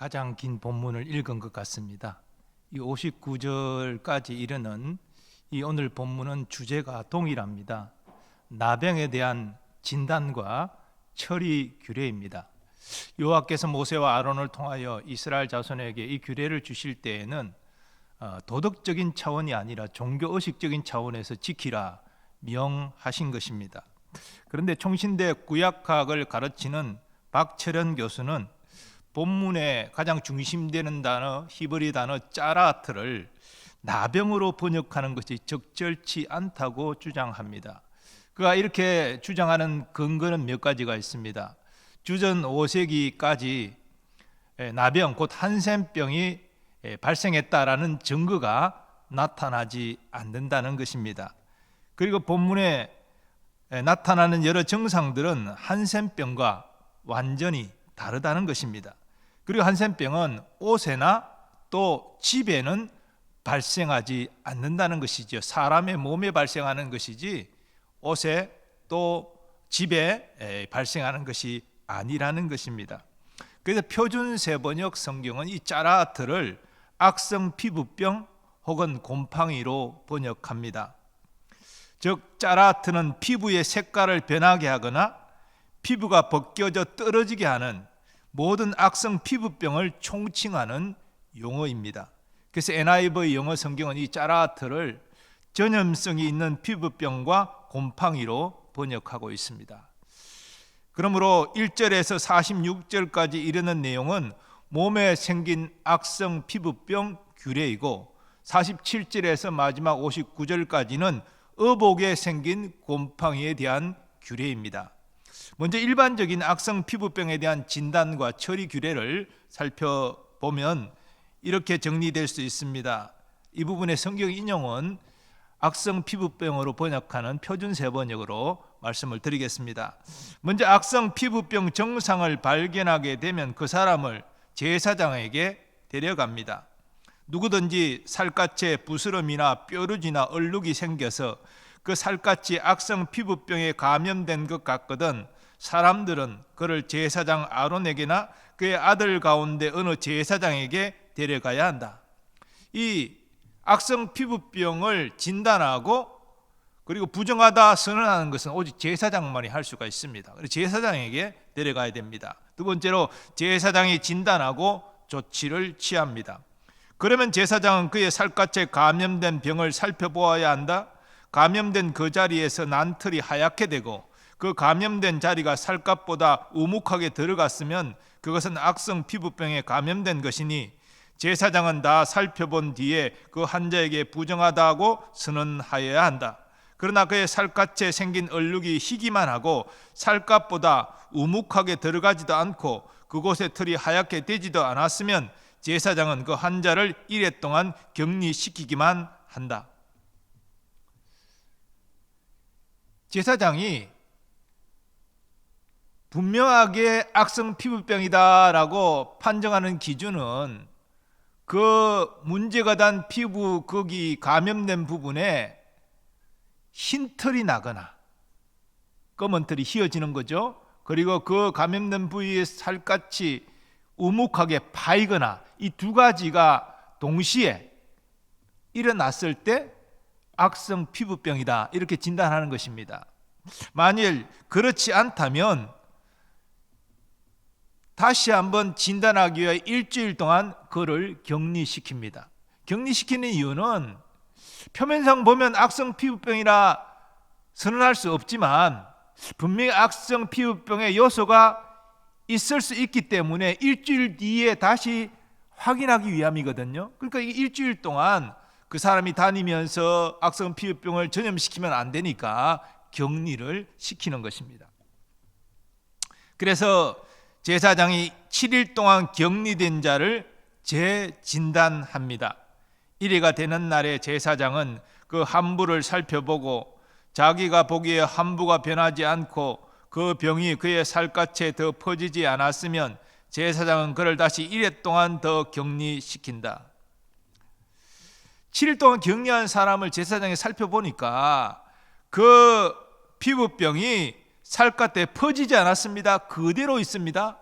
가장 긴 본문을 읽은 것 같습니다. 이 59절까지 이르는 이 오늘 본문은 주제가 동일합니다. 나병에 대한 진단과 처리 규례입니다. 여호와께서 모세와 아론을 통하여 이스라엘 자손에게 이 규례를 주실 때에는 도덕적인 차원이 아니라 종교의식적인 차원에서 지키라 명하신 것입니다. 그런데 총신대 구약학을 가르치는 박철현 교수는 본문의 가장 중심되는 단어, 히브리 단어 짜라트를 나병으로 번역하는 것이 적절치 않다고 주장합니다. 그가 이렇게 주장하는 근거는 몇 가지가 있습니다. 주전 5세기까지 나병, 곧 한센병이 발생했다라는 증거가 나타나지 않는다는 것입니다. 그리고 본문에 나타나는 여러 증상들은 한센병과 완전히 다르다는 것입니다. 그리고 한센병은 옷에나 또 집에는 발생하지 않는다는 것이죠. 사람의 몸에 발생하는 것이지 옷에 또 집에 발생하는 것이 아니라는 것입니다. 그래서 표준 세번역 성경은 이 짜라트를 악성 피부병 혹은 곰팡이로 번역합니다. 즉 짜라트는 피부의 색깔을 변하게 하거나 피부가 벗겨져 떨어지게 하는 모든 악성 피부병을 총칭하는 용어입니다. 그래서 NIV 영어 성경은 이 짜라트를 전염성이 있는 피부병과 곰팡이로 번역하고 있습니다. 그러므로 1절에서 46절까지 이르는 내용은 몸에 생긴 악성 피부병 규례이고 47절에서 마지막 59절까지는 의복에 생긴 곰팡이에 대한 규례입니다. 먼저 일반적인 악성 피부병에 대한 진단과 처리 규례를 살펴보면 이렇게 정리될 수 있습니다. 이 부분의 성경 인용은 악성 피부병으로 번역하는 표준 세번역으로 말씀을 드리겠습니다. 먼저 악성 피부병 증상을 발견하게 되면 그 사람을 제사장에게 데려갑니다. 누구든지 살갗에 부스럼이나 뾰루지나 얼룩이 생겨서 그 살갗이 악성 피부병에 감염된 것 같거든 사람들은 그를 제사장 아론에게나 그의 아들 가운데 어느 제사장에게 데려가야 한다. 이 악성 피부병을 진단하고 그리고 부정하다 선언하는 것은 오직 제사장만이 할 수가 있습니다. 제사장에게 데려가야 됩니다. 두 번째로 제사장이 진단하고 조치를 취합니다. 그러면 제사장은 그의 살갗에 감염된 병을 살펴보아야 한다. 감염된 그 자리에서 난틀이 하얗게 되고 그 감염된 자리가 살갗보다 우묵하게 들어갔으면 그것은 악성 피부병에 감염된 것이니 제사장은 다 살펴본 뒤에 그 환자에게 부정하다고 선언하여야 한다. 그러나 그의 살갗에 생긴 얼룩이 희기만 하고 살갗보다 우묵하게 들어가지도 않고 그곳에 털이 하얗게 되지도 않았으면 제사장은 그 환자를 이래 동안 격리시키기만 한다. 제사장이 분명하게 악성 피부병이다라고 판정하는 기준은 그 문제가 된 피부 거기 감염된 부분에 흰 털이 나거나 검은 털이 휘어지는 거죠. 그리고 그 감염된 부위의 살갗이 우묵하게 파이거나 이 두 가지가 동시에 일어났을 때 악성 피부병이다 이렇게 진단하는 것입니다. 만일 그렇지 않다면 다시 한번 진단하기 위해 일주일 동안 그를 격리시킵니다. 격리시키는 이유는 표면상 보면 악성 피부병이라 선언할 수 없지만 분명히 악성 피부병의 요소가 있을 수 있기 때문에 일주일 뒤에 다시 확인하기 위함이거든요. 그러니까 이 일주일 동안 그 사람이 다니면서 악성 피부병을 전염시키면 안 되니까 격리를 시키는 것입니다. 그래서 제사장이 7일 동안 격리된 자를 재진단합니다. 1회가 되는 날에 제사장은 그 함부를 살펴보고 자기가 보기에 함부가 변하지 않고 그 병이 그의 살갗에 더 퍼지지 않았으면 제사장은 그를 다시 1회 동안 더 격리시킨다. 7일 동안 격리한 사람을 제사장이 살펴보니까 그 피부병이 살갗에 퍼지지 않았습니다. 그대로 있습니다.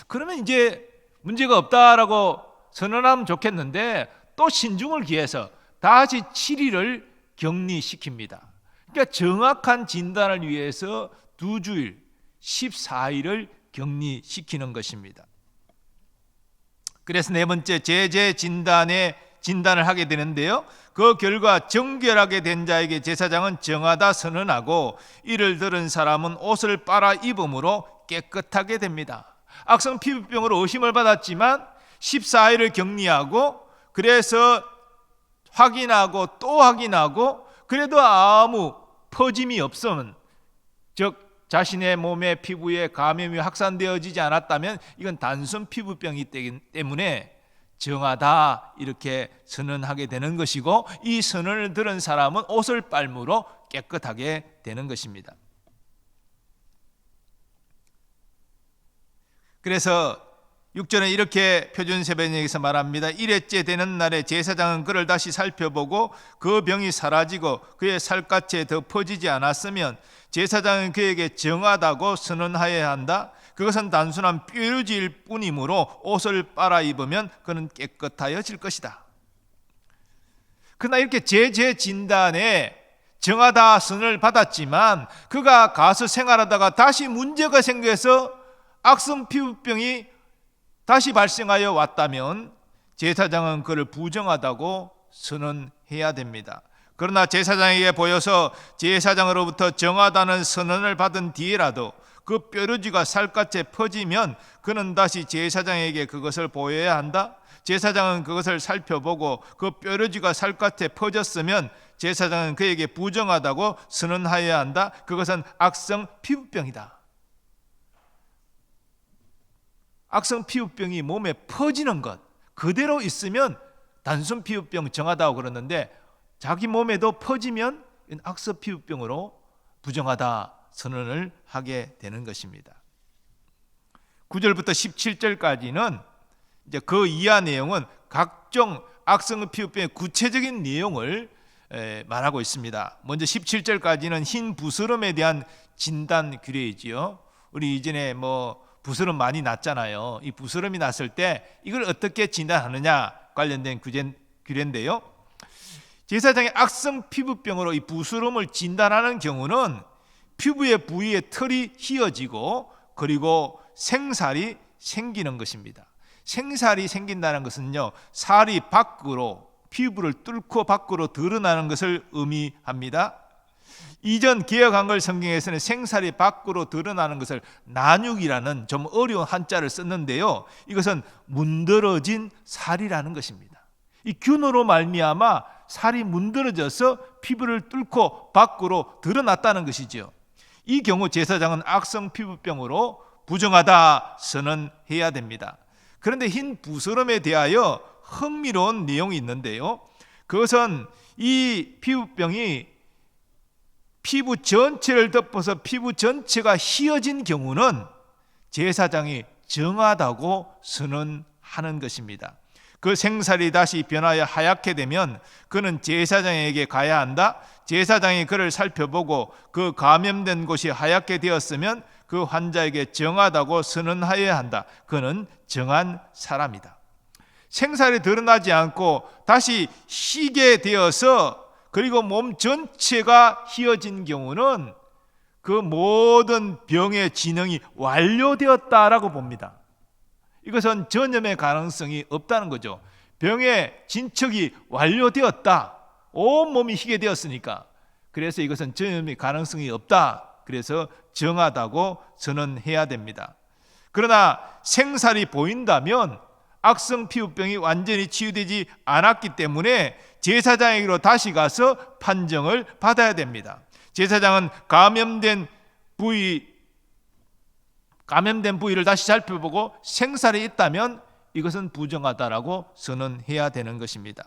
그러면 이제 문제가 없다라고 선언하면 좋겠는데 또 신중을 기해서 다시 7일을 격리시킵니다. 그러니까 정확한 진단을 위해서 2주일 14일을 격리시키는 것입니다. 그래서 네 번째 제재 진단을 하게 되는데요. 그 결과 정결하게 된 자에게 제사장은 정하다 선언하고 이를 들은 사람은 옷을 빨아 입음으로 깨끗하게 됩니다. 악성 피부병으로 의심을 받았지만 14일을 격리하고 그래서 확인하고 또 확인하고 그래도 아무 퍼짐이 없으면, 즉 자신의 몸의 피부에 감염이 확산되어지지 않았다면 이건 단순 피부병이기 때문에 정하다 이렇게 선언하게 되는 것이고, 이 선언을 들은 사람은 옷을 빨므로 깨끗하게 되는 것입니다. 그래서 6절에 이렇게 표준세변역에서 말합니다. 1회째 되는 날에 제사장은 그를 다시 살펴보고 그 병이 사라지고 그의 살갗에 더 퍼지지 않았으면 제사장은 그에게 정하다고 선언하여야 한다. 그것은 단순한 뾰루지일 뿐이므로 옷을 빨아 입으면 그는 깨끗하여질 것이다. 그러나 이렇게 제재 진단에 정하다 선언을 받았지만 그가 가서 생활하다가 다시 문제가 생겨서 악성 피부병이 다시 발생하여 왔다면 제사장은 그를 부정하다고 선언해야 됩니다. 그러나 제사장에게 보여서 제사장으로부터 정하다는 선언을 받은 뒤에라도 그 뾰루지가 살갗에 퍼지면 그는 다시 제사장에게 그것을 보여야 한다. 제사장은 그것을 살펴보고 그 뾰루지가 살갗에 퍼졌으면 제사장은 그에게 부정하다고 선언하여야 한다. 그것은 악성 피부병이다. 악성 피부병이 몸에 퍼지는 것 그대로 있으면 단순 피부병 정하다고 그러는데, 자기 몸에도 퍼지면 악성 피부병으로 부정하다 선언을 하게 되는 것입니다. 9절부터 17절까지는 이제 그 이하 내용은 각종 악성 피부병의 구체적인 내용을 말하고 있습니다. 먼저 17절까지는 흰 부스럼에 대한 진단 규례이지요. 우리 이전에 부스럼 많이 났잖아요. 이 부스럼이 났을 때 이걸 어떻게 진단하느냐 관련된 규례인데요. 제사장의 악성 피부병으로 이 부스럼을 진단하는 경우는 피부의 부위에 털이 휘어지고 그리고 생살이 생기는 것입니다. 생살이 생긴다는 것은요, 살이 밖으로 피부를 뚫고 밖으로 드러나는 것을 의미합니다. 이전 개역한글 성경에서는 생살이 밖으로 드러나는 것을 난육이라는 좀 어려운 한자를 썼는데요, 이것은 문드러진 살이라는 것입니다. 이 균으로 말미암아 살이 문드러져서 피부를 뚫고 밖으로 드러났다는 것이죠. 이 경우 제사장은 악성 피부병으로 부정하다 선언해야 됩니다. 그런데 흰 부스럼에 대하여 흥미로운 내용이 있는데요, 그것은 이 피부병이 피부 전체를 덮어서 피부 전체가 휘어진 경우는 제사장이 정하다고 선언하는 것입니다. 그 생살이 다시 변하여 하얗게 되면 그는 제사장에게 가야 한다. 제사장이 그를 살펴보고 그 감염된 곳이 하얗게 되었으면 그 환자에게 정하다고 선언하여야 한다. 그는 정한 사람이다. 생살이 드러나지 않고 다시 희게 되어서 그리고 몸 전체가 휘어진 경우는 그 모든 병의 진행이 완료되었다라고 봅니다. 이것은 전염의 가능성이 없다는 거죠. 병의 진척이 완료되었다. 온 몸이 희게 되었으니까. 그래서 이것은 전염의 가능성이 없다. 그래서 정하다고 선언해야 됩니다. 그러나 생살이 보인다면 악성 피부병이 완전히 치유되지 않았기 때문에 제사장에게로 다시 가서 판정을 받아야 됩니다. 제사장은 감염된 부위를 다시 살펴보고 생살이 있다면 이것은 부정하다라고 선언해야 되는 것입니다.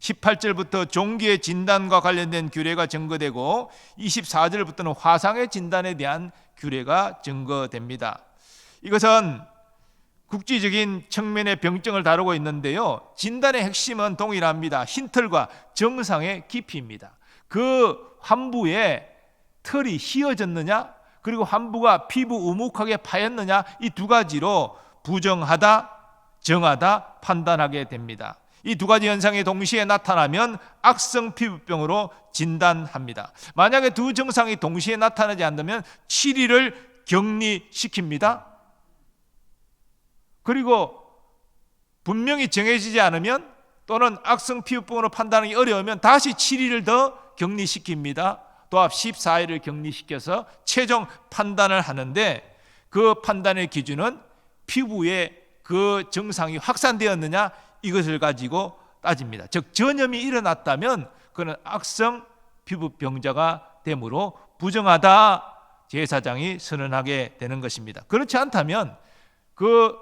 18절부터 종기의 진단과 관련된 규례가 증거되고 24절부터는 화상의 진단에 대한 규례가 증거됩니다. 이것은 국지적인 측면의 병증을 다루고 있는데요, 진단의 핵심은 동일합니다. 흰털과 정상의 깊이입니다. 그 환부에 털이 휘어졌느냐, 그리고 환부가 피부 우묵하게 파였느냐, 이 두 가지로 부정하다, 정하다, 판단하게 됩니다. 이 두 가지 현상이 동시에 나타나면 악성 피부병으로 진단합니다. 만약에 두 증상이 동시에 나타나지 않으면 7일을 격리시킵니다. 그리고 분명히 정해지지 않으면 또는 악성 피부병으로 판단하기 어려우면 다시 7일을 더 격리시킵니다. 또합 14일을 격리시켜서 최종 판단을 하는데, 그 판단의 기준은 피부에 그 증상이 확산되었느냐 이것을 가지고 따집니다. 즉 전염이 일어났다면 그는 악성 피부병자가 되므로 부정하다 제사장이 선언하게 되는 것입니다. 그렇지 않다면, 그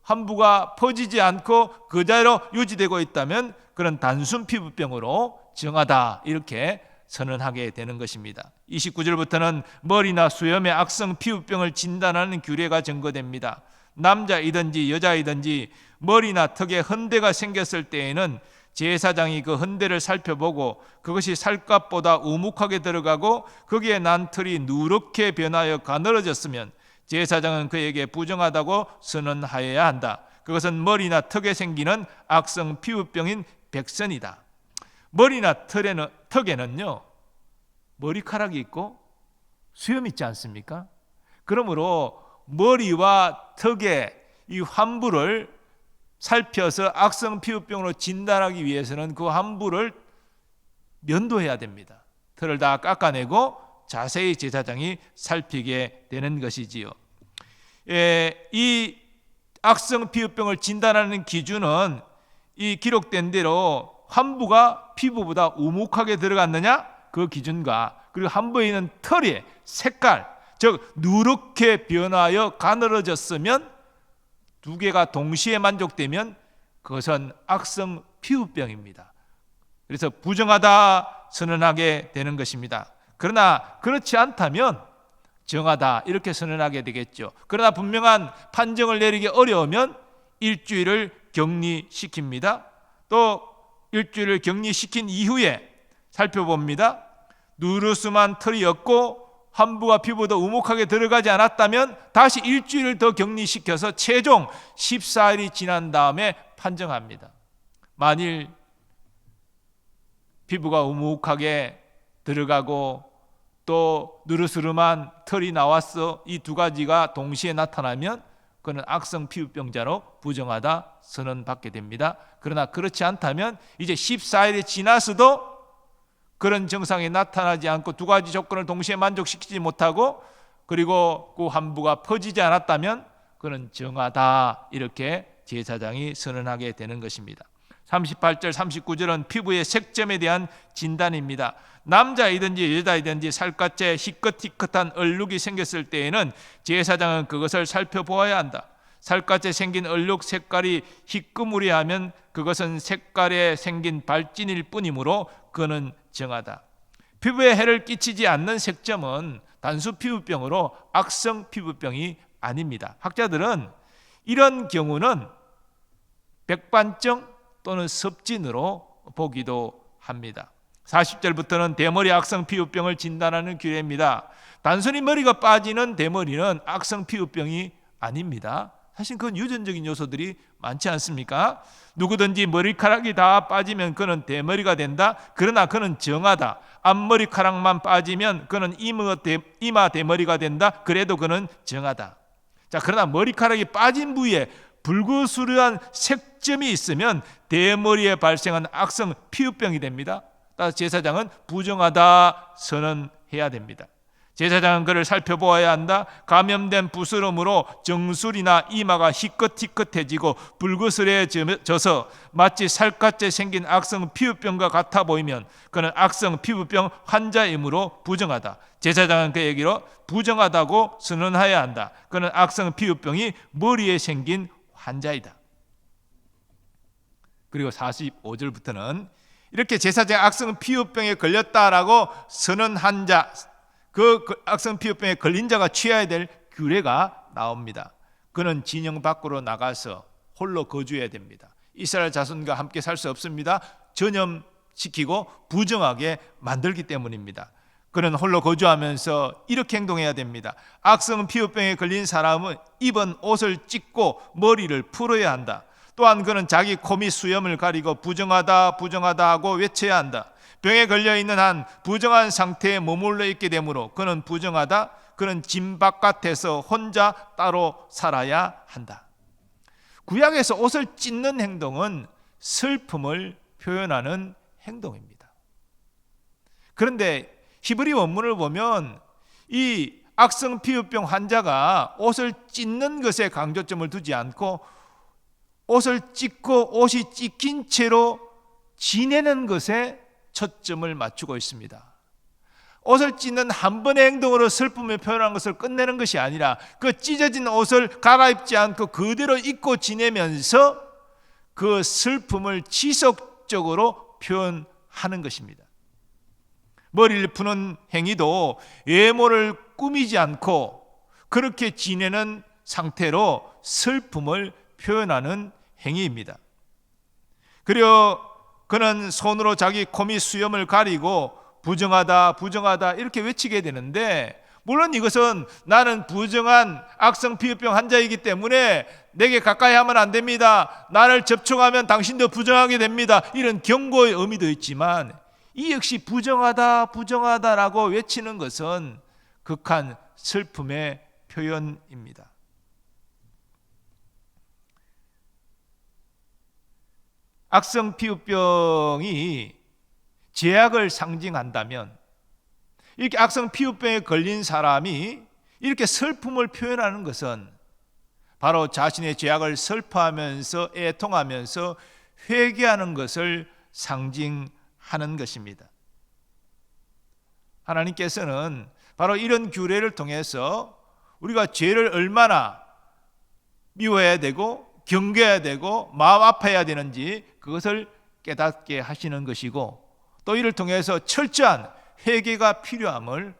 환부가 퍼지지 않고 그대로 유지되고 있다면 그런 단순 피부병으로 정하다 이렇게 선언하게 되는 것입니다. 29절부터는 머리나 수염의 악성 피부병을 진단하는 규례가 증거됩니다. 남자이든지 여자이든지 머리나 턱에 흔대가 생겼을 때에는 제사장이 그 흔대를 살펴보고 그것이 살갗보다 우묵하게 들어가고 거기에 난 털이 누렇게 변하여 가늘어졌으면 제사장은 그에게 부정하다고 선언하여야 한다. 그것은 머리나 턱에 생기는 악성 피부병인 백선이다. 머리나 턱에는요 머리카락이 있고 수염이 있지 않습니까? 그러므로 머리와 턱의 이 환부를 살펴서 악성 피부병으로 진단하기 위해서는 그 환부를 면도해야 됩니다. 털을 다 깎아내고 자세히 제사장이 살피게 되는 것이지요. 이 악성 피부병을 진단하는 기준은 이 기록된 대로 환부가 피부보다 우묵하게 들어갔느냐 그 기준과, 그리고 환부에 있는 털의 색깔, 즉 누렇게 변하여 가늘어졌으면, 두 개가 동시에 만족되면 그것은 악성 피부병입니다. 그래서 부정하다 선언하게 되는 것입니다. 그러나 그렇지 않다면 정하다 이렇게 선언하게 되겠죠. 그러나 분명한 판정을 내리기 어려우면 일주일을 격리시킵니다. 또 일주일을 격리시킨 이후에 살펴봅니다. 누르스만 털이 없고 환부가 피부도 우묵하게 들어가지 않았다면 다시 일주일을 더 격리시켜서 최종 14일이 지난 다음에 판정합니다. 만일 피부가 우묵하게 들어가고 또 누르스름한 털이 나왔어, 이 두 가지가 동시에 나타나면 그는 악성 피부병자로 부정하다 선언받게 됩니다. 그러나 그렇지 않다면 이제 14일이 지나서도 그런 증상이 나타나지 않고 두 가지 조건을 동시에 만족시키지 못하고 그리고 그 환부가 퍼지지 않았다면 그는 정하다 이렇게 제사장이 선언하게 되는 것입니다. 38절 39절은 피부의 색점에 대한 진단입니다. 남자이든지 여자이든지 살갗에 희끗희끗한 얼룩이 생겼을 때에는 제사장은 그것을 살펴보아야 한다. 살갗에 생긴 얼룩 색깔이 희끄무리하면 그것은 색깔에 생긴 발진일 뿐이므로 그는 정하다. 피부에 해를 끼치지 않는 색점은 단수 피부병으로 악성 피부병이 아닙니다. 학자들은 이런 경우는 백반증 또는 섭진으로 보기도 합니다. 40절부터는 대머리 악성 피부병을 진단하는 규례입니다. 단순히 머리가 빠지는 대머리는 악성 피부병이 아닙니다. 사실 그건 유전적인 요소들이 많지 않습니까? 누구든지 머리카락이 다 빠지면 그는 대머리가 된다. 그러나 그는 정하다. 앞머리카락만 빠지면 그는 이마 대머리가 된다. 그래도 그는 정하다. 자, 그러나 머리카락이 빠진 부위에 붉으스름한 색점이 있으면 대머리에 발생한 악성 피부병이 됩니다. 따라서 제사장은 부정하다 선언해야 됩니다. 제사장은 그를 살펴보아야 한다. 감염된 부스럼으로 정수리나 이마가 희끗희끗해지고 붉으스레져서 마치 살갗에 생긴 악성 피부병과 같아 보이면 그는 악성 피부병 환자이므로 부정하다. 제사장은 그에게로 부정하다고 선언해야 한다. 그는 악성 피부병이 머리에 생긴 환자이다. 그리고 45절부터는 이렇게 제사장이 악성 피부병에 걸렸다라고 선언한 자, 그 악성 피부병에 걸린 자가 취해야 될 규례가 나옵니다. 그는 진영 밖으로 나가서 홀로 거주해야 됩니다. 이스라엘 자손과 함께 살 수 없습니다. 전염시키고 부정하게 만들기 때문입니다. 그는 홀로 거주하면서 이렇게 행동해야 됩니다. 악성 피부병에 걸린 사람은 입은 옷을 찢고 머리를 풀어야 한다. 또한 그는 자기 코 및 수염을 가리고 부정하다 부정하다 하고 외쳐야 한다. 병에 걸려있는 한 부정한 상태에 머물러 있게 되므로 그는 부정하다. 그는 진 바깥에서 혼자 따로 살아야 한다. 구약에서 옷을 찢는 행동은 슬픔을 표현하는 행동입니다. 그런데 히브리 원문을 보면 이 악성 피부병 환자가 옷을 찢는 것에 강조점을 두지 않고 옷을 찢고 옷이 찢긴 채로 지내는 것에 초점을 맞추고 있습니다. 옷을 찢는 한 번의 행동으로 슬픔을 표현하는 것을 끝내는 것이 아니라 그 찢어진 옷을 갈아입지 않고 그대로 입고 지내면서 그 슬픔을 지속적으로 표현하는 것입니다. 머리를 푸는 행위도 외모를 꾸미지 않고 그렇게 지내는 상태로 슬픔을 표현하는 행위입니다. 그리고 그는 손으로 자기 코 및 수염을 가리고 부정하다 부정하다 이렇게 외치게 되는데, 물론 이것은 나는 부정한 악성 피부병 환자이기 때문에 내게 가까이 하면 안 됩니다, 나를 접촉하면 당신도 부정하게 됩니다, 이런 경고의 의미도 있지만 이 역시 부정하다 부정하다라고 외치는 것은 극한 슬픔의 표현입니다. 악성 피부병이 죄악을 상징한다면 이렇게 악성 피부병에 걸린 사람이 이렇게 슬픔을 표현하는 것은 바로 자신의 죄악을 슬퍼하면서 애통하면서 회개하는 것을 상징하는 것입니다. 하나님께서는 바로 이런 규례를 통해서 우리가 죄를 얼마나 미워해야 되고 경계해야 되고 마음 아파해야 되는지 그것을 깨닫게 하시는 것이고, 또 이를 통해서 철저한 회개가 필요함을,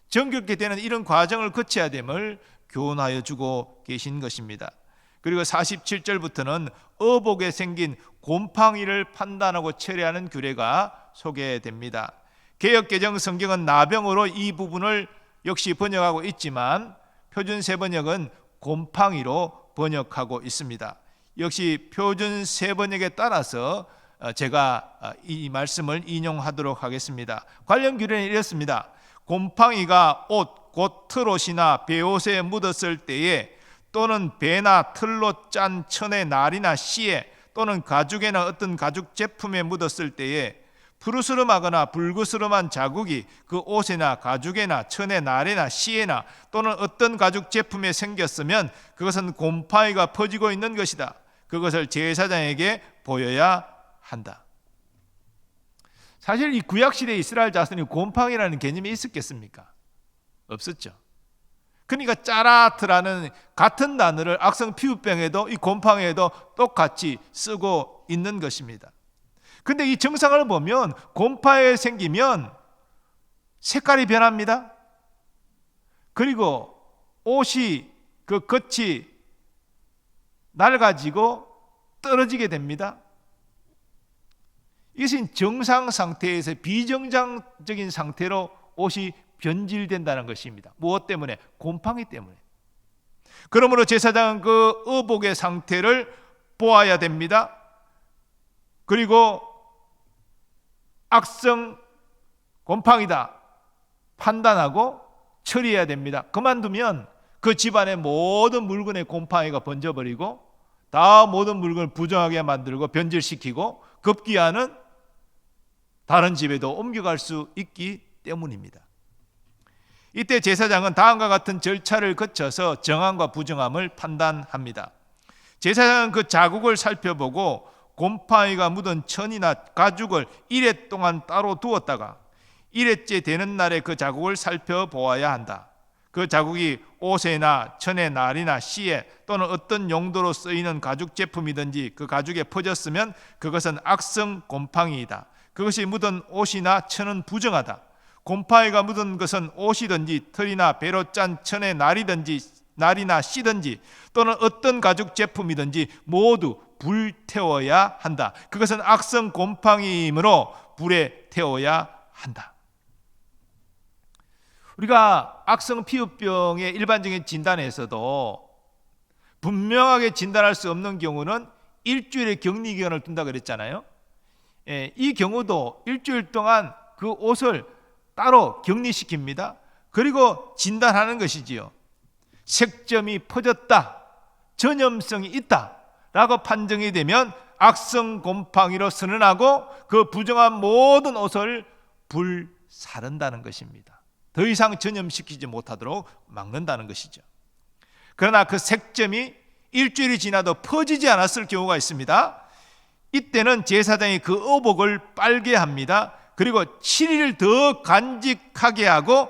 정결케 되는 이런 과정을 거쳐야 됨을 교훈하여 주고 계신 것입니다. 그리고 47절부터는 어복에 생긴 곰팡이를 판단하고 처리하는 규례가 소개됩니다. 개역개정 성경은 나병으로 이 부분을 역시 번역하고 있지만 표준 세번역은 곰팡이로 번역하고 있습니다. 역시 표준 세번역에 따라서 제가 이 말씀을 인용하도록 하겠습니다. 관련 규례는 이렇습니다. 곰팡이가 옷, 곧 틀옷이나 베옷에 묻었을 때에, 또는 배나 틀로 짠 천의 날이나 씨에, 또는 가죽에나 어떤 가죽 제품에 묻었을 때에 푸르스름하거나 불그스름한 자국이 그 옷이나 가죽에나 천의 날에나 씨에나 또는 어떤 가죽 제품에 생겼으면 그것은 곰팡이가 퍼지고 있는 것이다. 그것을 제사장에게 보여야 한다. 사실 이 구약시대 이스라엘 자손이 곰팡이라는 개념이 있었겠습니까? 없었죠. 그러니까 짜라트라는 같은 단어를 악성 피부병에도 이 곰팡이에도 똑같이 쓰고 있는 것입니다. 근데 이 증상을 보면 곰팡이가 생기면 색깔이 변합니다. 그리고 옷이 그 겉이 낡아지고 떨어지게 됩니다. 이것은 정상 상태에서 비정상적인 상태로 옷이 변질된다는 것입니다. 무엇 때문에? 곰팡이 때문에. 그러므로 제사장은 그 의복의 상태를 보아야 됩니다. 그리고 악성 곰팡이다 판단하고 처리해야 됩니다. 그만두면 그 집안의 모든 물건에 곰팡이가 번져버리고 다 모든 물건을 부정하게 만들고 변질시키고 급기야는 다른 집에도 옮겨갈 수 있기 때문입니다. 이때 제사장은 다음과 같은 절차를 거쳐서 정함과 부정함을 판단합니다. 제사장은 그 자국을 살펴보고 곰팡이가 묻은 천이나 가죽을 이레 동안 따로 두었다가 이레째 되는 날에 그 자국을 살펴보아야 한다. 그 자국이 옷에나 천의 날이나 씨에 또는 어떤 용도로 쓰이는 가죽 제품이든지 그 가죽에 퍼졌으면 그것은 악성 곰팡이이다. 그것이 묻은 옷이나 천은 부정하다. 곰팡이가 묻은 것은 옷이든지 털이나 배로 짠 천의 날이나 씨든지 또는 어떤 가죽 제품이든지 모두 불태워야 한다. 그것은 악성 곰팡이이므로 불에 태워야 한다. 우리가 악성 피부병의 일반적인 진단에서도 분명하게 진단할 수 없는 경우는 일주일의 격리 기간을 둔다 그랬잖아요. 이 경우도 일주일 동안 그 옷을 따로 격리시킵니다. 그리고 진단하는 것이지요. 색점이 퍼졌다, 전염성이 있다 라고 판정이 되면 악성 곰팡이로 선언하고 그 부정한 모든 옷을 불사른다는 것입니다. 더 이상 전염시키지 못하도록 막는다는 것이죠. 그러나 그 색점이 일주일이 지나도 퍼지지 않았을 경우가 있습니다. 이때는 제사장이 그 의복을 빨게 합니다. 그리고 7일 더 간직하게 하고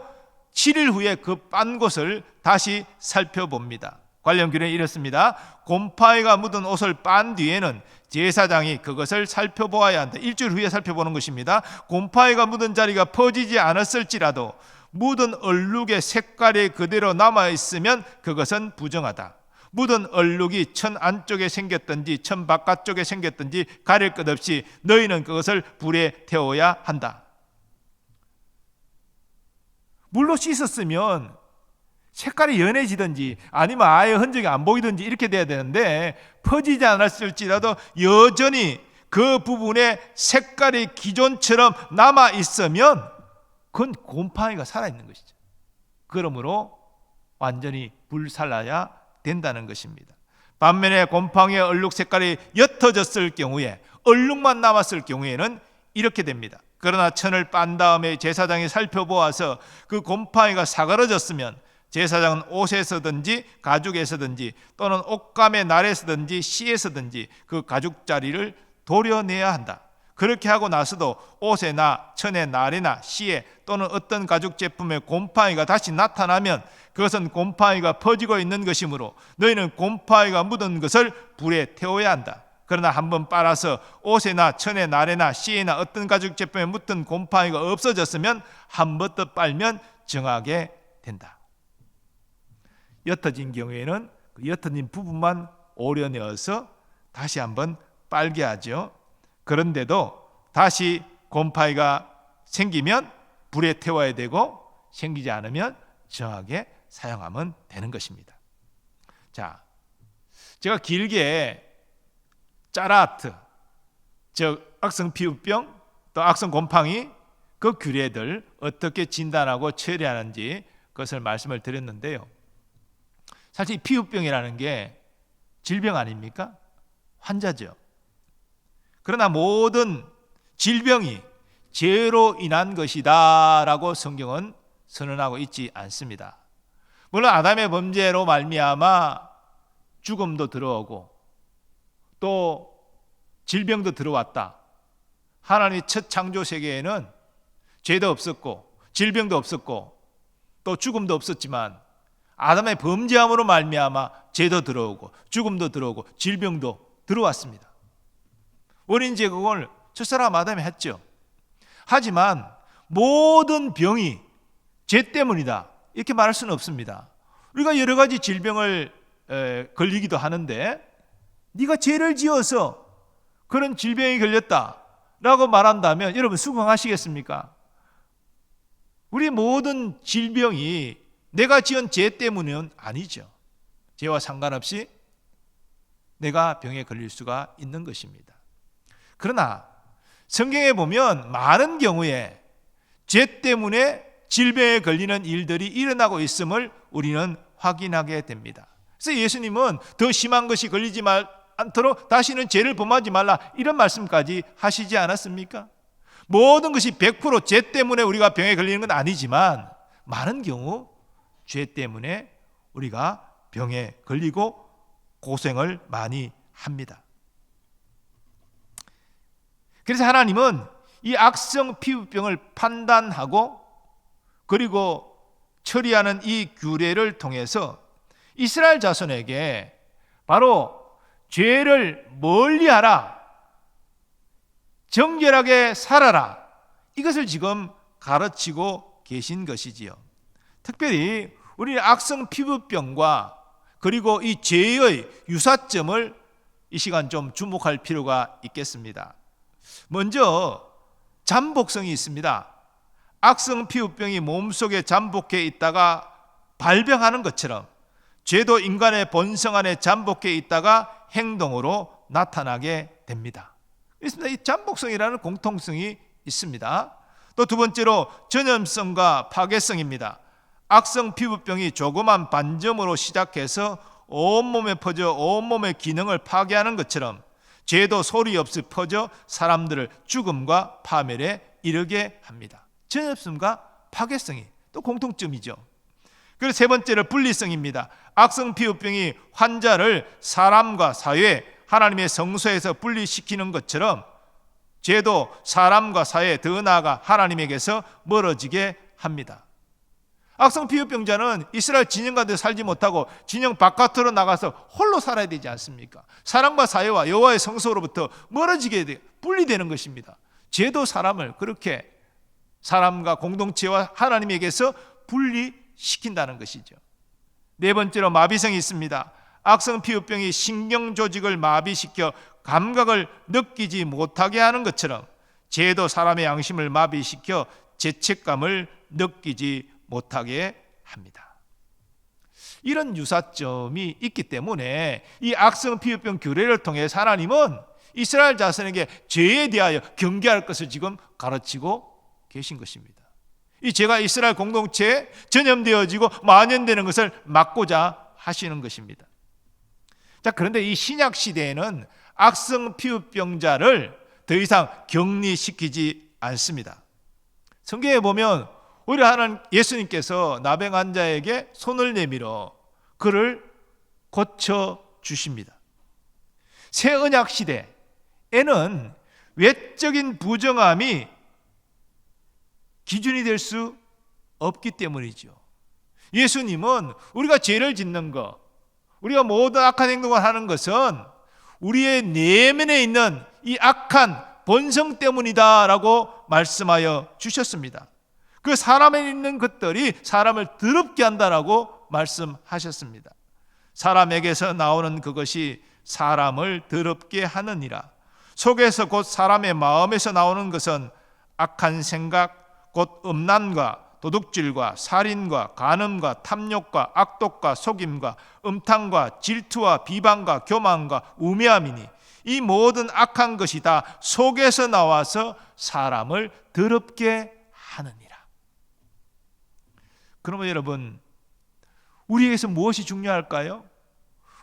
7일 후에 그 빤 곳을 다시 살펴봅니다. 관련 규례는 이렇습니다. 곰팡이가 묻은 옷을 빤 뒤에는 제사장이 그것을 살펴보아야 한다. 일주일 후에 살펴보는 것입니다. 곰팡이가 묻은 자리가 퍼지지 않았을지라도 묻은 얼룩의 색깔이 그대로 남아있으면 그것은 부정하다. 묻은 얼룩이 천 안쪽에 생겼든지 천 바깥쪽에 생겼든지 가릴 것 없이 너희는 그것을 불에 태워야 한다. 물로 씻었으면 색깔이 연해지든지 아니면 아예 흔적이 안 보이든지 이렇게 돼야 되는데 퍼지지 않았을지라도 여전히 그 부분에 색깔이 기존처럼 남아 있으면 그건 곰팡이가 살아있는 것이죠. 그러므로 완전히 불살라야 된다는 것입니다. 반면에 곰팡이의 얼룩 색깔이 옅어졌을 경우에 얼룩만 남았을 경우에는 이렇게 됩니다. 그러나 천을 빤 다음에 제사장이 살펴보아서 그 곰팡이가 사그러졌으면 제사장은 옷에서든지 가죽에서든지 또는 옷감의 날에서든지 씨에서든지 그 가죽자리를 도려내야 한다. 그렇게 하고 나서도 옷에나 천의 날에나 씨에 또는 어떤 가죽 제품에 곰팡이가 다시 나타나면 그것은 곰팡이가 퍼지고 있는 것이므로 너희는 곰팡이가 묻은 것을 불에 태워야 한다. 그러나 한번 빨아서 옷에나 천의 날에나 씨에나 어떤 가죽 제품에 묻은 곰팡이가 없어졌으면 한 번 더 빨면 정하게 된다. 옅어진 경우에는 그 옅어진 부분만 오려내어서 다시 한번 빨게 하죠. 그런데도 다시 곰팡이가 생기면 불에 태워야 되고 생기지 않으면 정하게 사용하면 되는 것입니다. 자, 제가 길게 짜라트, 즉 악성 피부병 또 악성 곰팡이 그 규례들 어떻게 진단하고 처리하는지 그것을 말씀을 드렸는데요. 사실 피부병이라는 게 질병 아닙니까? 환자죠. 그러나 모든 질병이 죄로 인한 것이다 라고 성경은 선언하고 있지 않습니다. 물론 아담의 범죄로 말미암아 죽음도 들어오고 또 질병도 들어왔다. 하나님의 첫 창조 세계에는 죄도 없었고 질병도 없었고 또 죽음도 없었지만 아담의 범죄함으로 말미암아 죄도 들어오고 죽음도 들어오고 질병도 들어왔습니다. 원인 제공을 첫사람 아담이 했죠. 하지만 모든 병이 죄 때문이다 이렇게 말할 수는 없습니다. 우리가 여러 가지 질병을 걸리기도 하는데 네가 죄를 지어서 그런 질병이 걸렸다라고 말한다면 여러분 수긍하시겠습니까? 우리 모든 질병이 내가 지은 죄 때문은 아니죠. 죄와 상관없이 내가 병에 걸릴 수가 있는 것입니다. 그러나 성경에 보면 많은 경우에 죄 때문에 질병에 걸리는 일들이 일어나고 있음을 우리는 확인하게 됩니다. 그래서 예수님은 더 심한 것이 걸리지 않도록 다시는 죄를 범하지 말라 이런 말씀까지 하시지 않았습니까? 모든 것이 100% 죄 때문에 우리가 병에 걸리는 건 아니지만 많은 경우 죄 때문에 우리가 병에 걸리고 고생을 많이 합니다. 그래서 하나님은 이 악성 피부병을 판단하고 그리고 처리하는 이 규례를 통해서 이스라엘 자손에게 바로 죄를 멀리하라, 정결하게 살아라 이것을 지금 가르치고 계신 것이지요. 특별히 우리는 악성 피부병과 그리고 이 죄의 유사점을 이 시간 좀 주목할 필요가 있겠습니다. 먼저 잠복성이 있습니다. 악성 피부병이 몸속에 잠복해 있다가 발병하는 것처럼 죄도 인간의 본성 안에 잠복해 있다가 행동으로 나타나게 됩니다. 그렇습니다. 이 잠복성이라는 공통성이 있습니다. 또 두 번째로 전염성과 파괴성입니다. 악성 피부병이 조그만 반점으로 시작해서 온몸에 퍼져 온몸의 기능을 파괴하는 것처럼 죄도 소리 없이 퍼져 사람들을 죽음과 파멸에 이르게 합니다. 전염성과 파괴성이 또 공통점이죠. 그리고 세 번째로 분리성입니다. 악성 피부병이 환자를 사람과 사회, 하나님의 성소에서 분리시키는 것처럼 죄도 사람과 사회, 더 나아가 하나님에게서 멀어지게 합니다. 악성 피부병자는 이스라엘 진영 가운데 살지 못하고 진영 바깥으로 나가서 홀로 살아야 되지 않습니까? 사람과 사회와 여호와의 성소로부터 멀어지게 돼요. 분리되는 것입니다. 죄도 사람을 그렇게 사람과 공동체와 하나님에게서 분리시킨다는 것이죠. 네 번째로 마비성이 있습니다. 악성 피부병이 신경 조직을 마비시켜 감각을 느끼지 못하게 하는 것처럼 죄도 사람의 양심을 마비시켜 죄책감을 느끼지 못하게 합니다. 이런 유사점이 있기 때문에 이 악성 피부병 규례를 통해 하나님은 이스라엘 자손에게 죄에 대하여 경계할 것을 지금 가르치고 계신 것입니다. 이 죄가 이스라엘 공동체에 전염되어지고 만연되는 것을 막고자 하시는 것입니다. 자, 그런데 이 신약 시대에는 악성 피부병자를 더 이상 격리시키지 않습니다. 성경에 보면 오히려 하나님 예수님께서 나병 환자에게 손을 내밀어 그를 고쳐 주십니다. 새 언약 시대에는 외적인 부정함이 기준이 될 수 없기 때문이죠. 예수님은 우리가 죄를 짓는 것, 우리가 모든 악한 행동을 하는 것은 우리의 내면에 있는 이 악한 본성 때문이다라고 말씀하여 주셨습니다. 그 사람에 있는 것들이 사람을 더럽게 한다라고 말씀하셨습니다. 사람에게서 나오는 그것이 사람을 더럽게 하느니라. 속에서 곧 사람의 마음에서 나오는 것은 악한 생각, 곧 음란과 도둑질과 살인과 간음과 탐욕과 악독과 속임과 음탕과 질투와 비방과 교만과 우매함이니 이 모든 악한 것이 다 속에서 나와서 사람을 더럽게 하느니라. 그러면 여러분, 우리에게서 무엇이 중요할까요?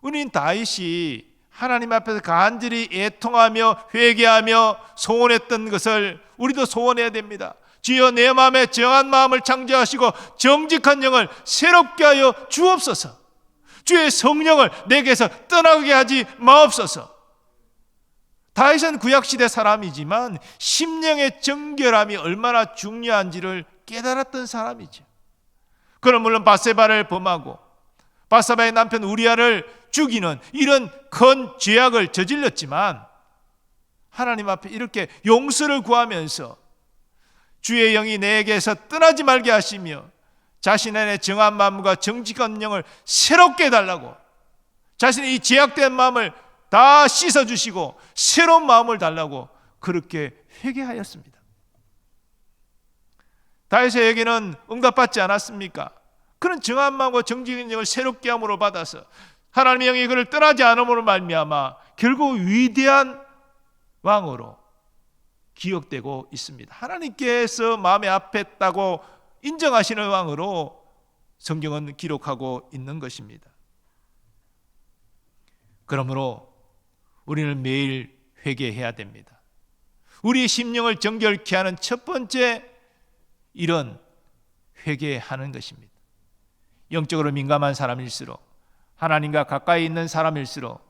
우리는 다윗이 하나님 앞에서 간절히 애통하며 회개하며 소원했던 것을 우리도 소원해야 됩니다. 주여 내 마음에 정한 마음을 창조하시고 정직한 영을 새롭게 하여 주옵소서. 주의 성령을 내게서 떠나게 하지 마옵소서. 다윗은 구약시대 사람이지만 심령의 정결함이 얼마나 중요한지를 깨달았던 사람이죠. 그는 물론 밧세바를 범하고 밧세바의 남편 우리아를 죽이는 이런 큰 죄악을 저질렀지만 하나님 앞에 이렇게 용서를 구하면서 주의 영이 내게서 떠나지 말게 하시며 자신 안에 정한 마음과 정직한 영을 새롭게 해달라고, 자신의 이 죄악된 마음을 다 씻어주시고 새로운 마음을 달라고 그렇게 회개하였습니다. 다윗에게는 응답받지 않았습니까? 그는 정한 마음과 정직한 영을 새롭게 함으로 받아서 하나님의 영이 그를 떠나지 않음으로 말미암아 결국 위대한 왕으로 기억되고 있습니다. 하나님께서 마음에 합했다고 인정하시는 왕으로 성경은 기록하고 있는 것입니다. 그러므로 우리는 매일 회개해야 됩니다. 우리 심령을 정결케 하는 첫 번째 일은 회개하는 것입니다. 영적으로 민감한 사람일수록, 하나님과 가까이 있는 사람일수록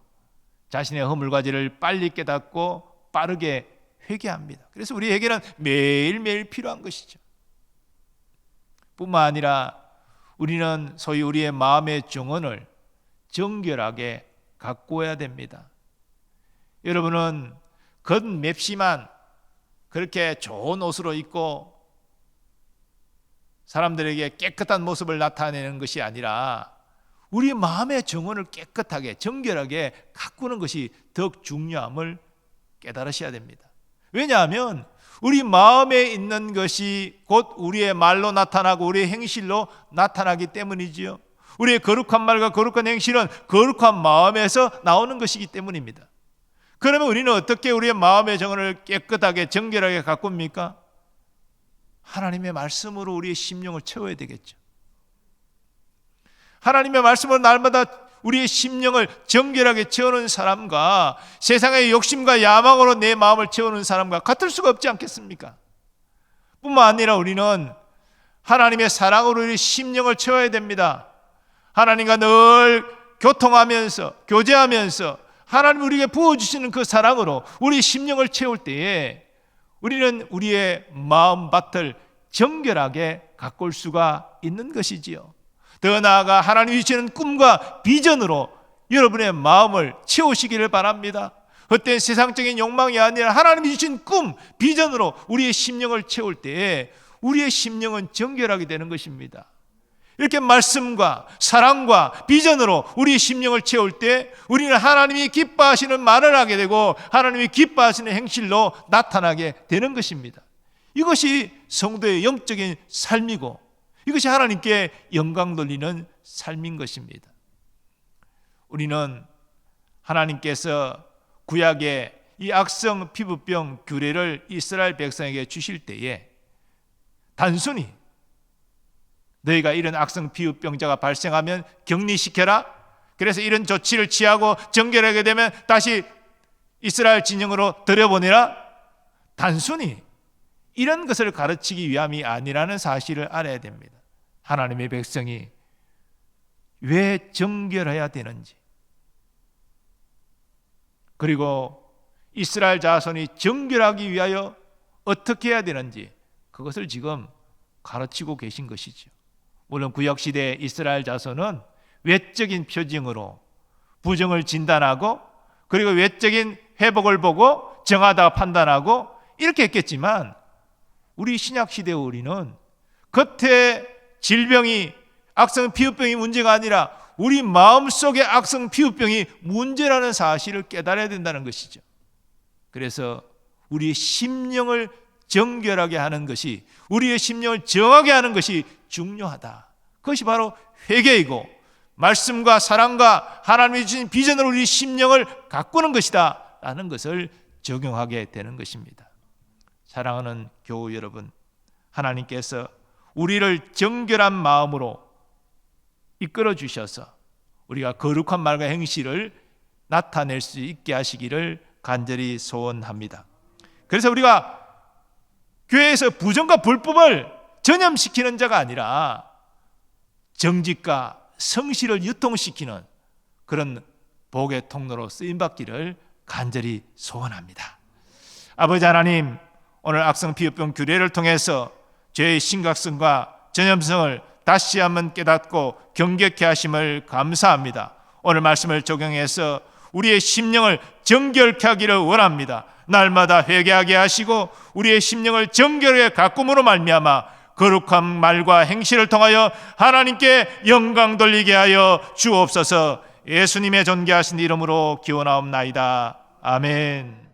자신의 허물과 죄를 빨리 깨닫고 빠르게 회개합니다. 그래서 우리에게는 매일매일 필요한 것이죠. 뿐만 아니라 우리는 소위 우리의 마음의 정원을 정결하게 가꾸어야 됩니다. 여러분은 겉맵시만 그렇게 좋은 옷으로 입고 사람들에게 깨끗한 모습을 나타내는 것이 아니라 우리 마음의 정원을 깨끗하게 정결하게 가꾸는 것이 더욱 중요함을 깨달으셔야 됩니다. 왜냐하면 우리 마음에 있는 것이 곧 우리의 말로 나타나고 우리의 행실로 나타나기 때문이지요. 우리의 거룩한 말과 거룩한 행실은 거룩한 마음에서 나오는 것이기 때문입니다. 그러면 우리는 어떻게 우리의 마음의 정원을 깨끗하게 정결하게 가꿉니까? 하나님의 말씀으로 우리의 심령을 채워야 되겠죠. 하나님의 말씀으로 날마다 우리의 심령을 정결하게 채우는 사람과 세상의 욕심과 야망으로 내 마음을 채우는 사람과 같을 수가 없지 않겠습니까? 뿐만 아니라 우리는 하나님의 사랑으로 우리 심령을 채워야 됩니다. 하나님과 늘 교통하면서 교제하면서 하나님 우리에게 부어주시는 그 사랑으로 우리 심령을 채울 때에 우리는 우리의 마음밭을 정결하게 가꿀 수가 있는 것이지요. 더 나아가 하나님이 주시는 꿈과 비전으로 여러분의 마음을 채우시기를 바랍니다. 헛된 세상적인 욕망이 아니라 하나님이 주신 꿈, 비전으로 우리의 심령을 채울 때에 우리의 심령은 정결하게 되는 것입니다. 이렇게 말씀과 사랑과 비전으로 우리의 심령을 채울 때 우리는 하나님이 기뻐하시는 말을 하게 되고 하나님이 기뻐하시는 행실로 나타나게 되는 것입니다. 이것이 성도의 영적인 삶이고 이것이 하나님께 영광 돌리는 삶인 것입니다. 우리는 하나님께서 구약의 이 악성 피부병 규례를 이스라엘 백성에게 주실 때에 단순히 너희가 이런 악성 피부병자가 발생하면 격리시켜라, 그래서 이런 조치를 취하고 정결하게 되면 다시 이스라엘 진영으로 들여보내라, 단순히 이런 것을 가르치기 위함이 아니라는 사실을 알아야 됩니다. 하나님의 백성이 왜 정결해야 되는지, 그리고 이스라엘 자손이 정결하기 위하여 어떻게 해야 되는지 그것을 지금 가르치고 계신 것이죠. 물론 구약시대 이스라엘 자손은 외적인 표징으로 부정을 진단하고 그리고 외적인 회복을 보고 정하다가 판단하고 이렇게 했겠지만 우리 신약시대 우리는 겉에 질병이 악성 피부병이 문제가 아니라 우리 마음속의 악성 피부병이 문제라는 사실을 깨달아야 된다는 것이죠. 그래서 우리의 심령을 정결하게 하는 것이, 우리의 심령을 정하게 하는 것이 중요하다. 그것이 바로 회개이고 말씀과 사랑과 하나님이 주신 비전으로 우리 심령을 가꾸는 것이다 라는 것을 적용하게 되는 것입니다. 사랑하는 교우 여러분, 하나님께서 우리를 정결한 마음으로 이끌어 주셔서 우리가 거룩한 말과 행실을 나타낼 수 있게 하시기를 간절히 소원합니다. 그래서 우리가 교회에서 부정과 불법을 전염시키는 자가 아니라 정직과 성실을 유통시키는 그런 복의 통로로 쓰임받기를 간절히 소원합니다. 아버지 하나님, 오늘 악성 피부병 규례를 통해서 죄의 심각성과 전염성을 다시 한번 깨닫고 경계케 하심을 감사합니다. 오늘 말씀을 적용해서 우리의 심령을 정결케 하기를 원합니다. 날마다 회개하게 하시고 우리의 심령을 정결하게 가꿈으로 말미암아 거룩한 말과 행실을 통하여 하나님께 영광 돌리게 하여 주옵소서. 예수님의 존귀하신 이름으로 기원하옵나이다. 아멘.